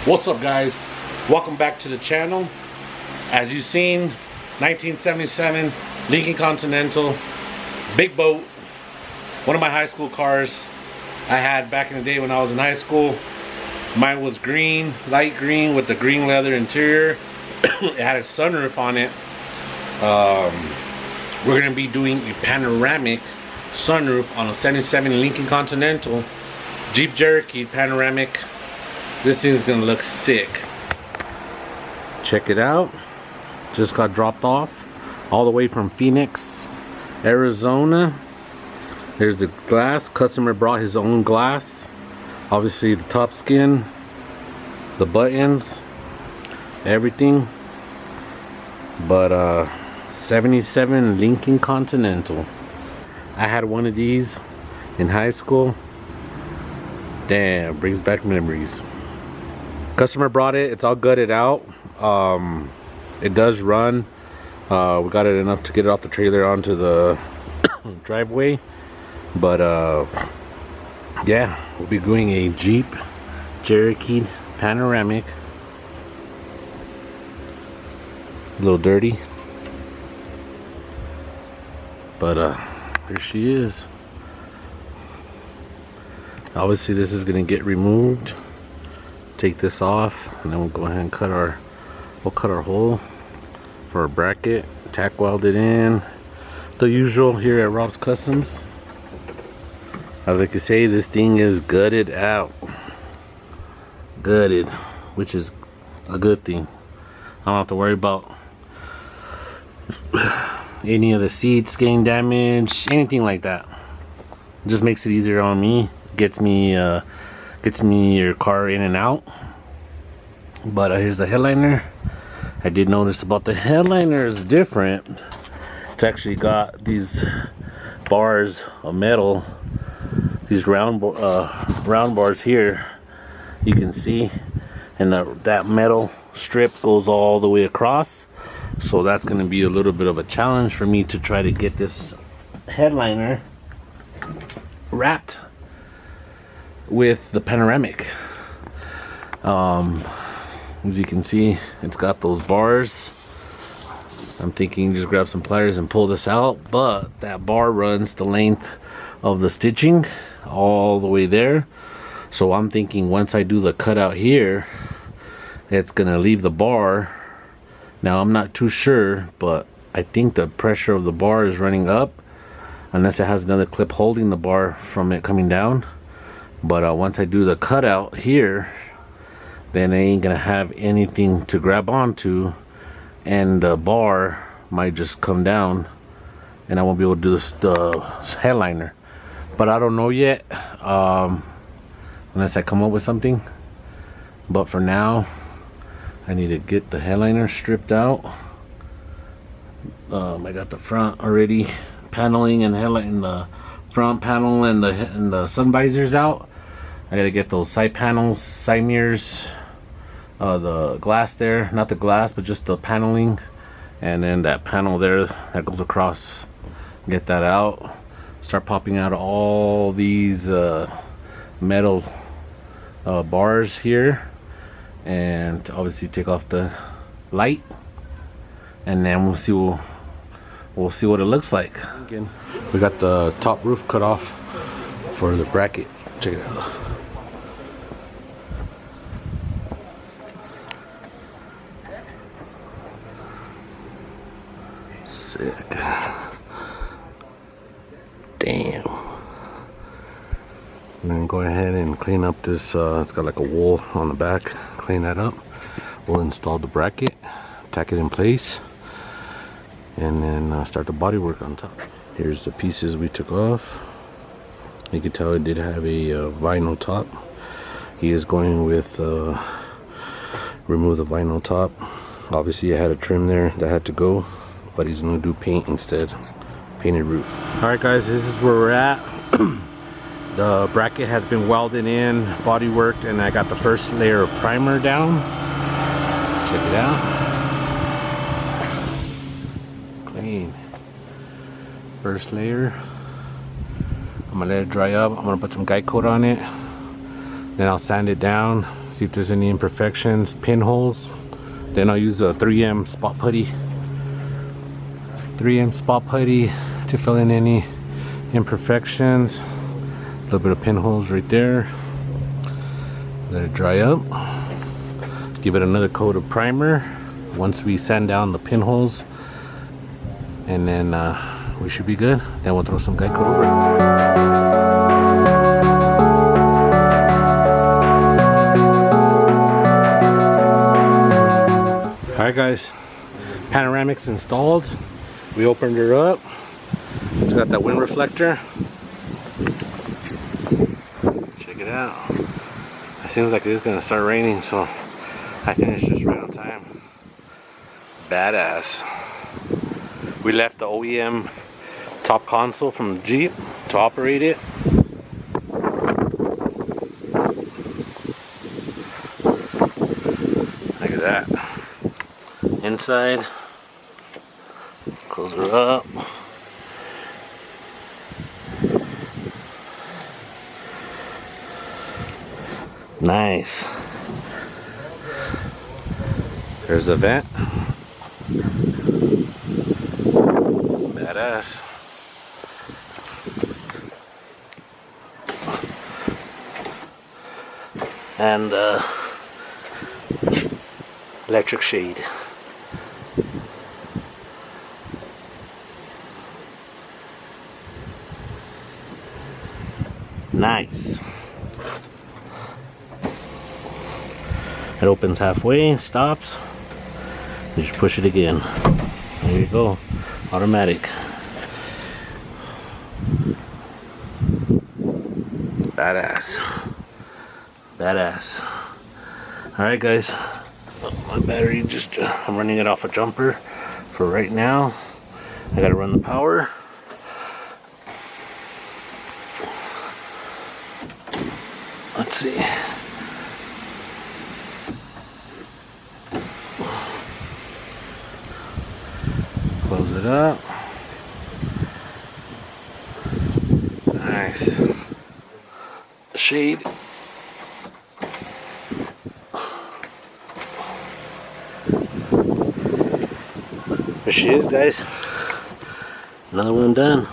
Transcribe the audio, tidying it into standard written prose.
What's up, guys? Welcome back to the channel. As you've seen, 1977 Lincoln Continental, big boat, one of my high school cars I had back in the day when I was in high school. Mine was green, light green with the green leather interior. It had a sunroof on it. We're gonna be doing a panoramic sunroof on a 77 Lincoln Continental Jeep Cherokee panoramic. This thing's gonna look sick. Check it out. Just got dropped off all the way from Phoenix, Arizona. There's the glass. Customer brought his own glass. Obviously the top skin, the buttons, everything. But 77 Lincoln Continental. I had one of these in high school. Damn, brings back memories. Customer brought it. It's all gutted out. It does run. We got it enough to get it off the trailer onto the driveway. But yeah, we'll be doing a Jeep Cherokee panoramic. A little dirty, but here she is. Obviously this is gonna get removed. Take this off, and then we'll go ahead and cut our hole for our bracket, tack weld it in, the usual here at Rob's Customs. As I can say, this thing is gutted out, gutted, which is a good thing. I don't have to worry about any of the seats getting damaged, anything like that. It just makes it easier on me, gets me your car in and out. But here's the headliner. I did notice about the headliner is different. It's actually got these bars of metal, these round bars here, you can see, and that metal strip goes all the way across. So that's going to be a little bit of a challenge for me to try to get this headliner wrapped with the panoramic. As you can see, it's got those bars. I'm thinking just grab some pliers and pull this out, but that bar runs the length of the stitching all the way there. So I'm thinking once I do the cutout here, it's gonna leave the bar. Now I'm not too sure, but I think the pressure of the bar is running up, unless it has another clip holding the bar from it coming down. But once I do the cutout here, then I ain't gonna have anything to grab onto, and the bar might just come down, and I won't be able to do the headliner. But I don't know yet, unless I come up with something. But for now, I need to get the headliner stripped out. I got the front already paneling and headlight, and the front panel and the sun visors out. I gotta get those side panels, side mirrors, the glass there, not the glass but just the paneling, and then that panel there that goes across. Get that out. Start popping out all these metal bars here, and obviously take off the light, and then we'll see what it looks like. Again, we got the top roof cut off for the bracket. Check it out. Sick. Damn. And then go ahead and clean up this, it's got like a wool on the back. Clean that up. We'll install the bracket, tack it in place, and then start the body work on top. Here's the pieces we took off. You can tell it did have a vinyl top. He is going with remove the vinyl top. Obviously I had a trim there that had to go, but he's gonna do paint instead. Painted roof. Alright guys, this is where we're at. The bracket has been welded in, body worked, and I got the first layer of primer down. Check it out. Clean. First layer. I'm gonna let it dry up. I'm gonna put some guide coat on it. Then I'll sand it down, see if there's any imperfections, pinholes. Then I'll use a 3M spot putty. 3M spot putty to fill in any imperfections. A little bit of pinholes right there. Let it dry up. Give it another coat of primer once we sand down the pinholes, and then we should be good. Then we'll throw some guide coat over it. Alright guys, panoramic's installed. We opened her up. It's got that wind reflector. Check it out. It seems like it's gonna start raining, so I finished this right on time. Badass. We left the OEM top console from the Jeep to operate it. Look at that. Inside, close her up. Nice. There's the vent. Badass. And electric shade. Nice. It opens halfway, stops. You just push it again. There you go. Automatic. Badass. Badass. Alright guys. My battery just, I'm running it off a jumper for right now. I gotta run the power. Let's see. Close it up. Nice. Shade. There she is, guys. Another one done.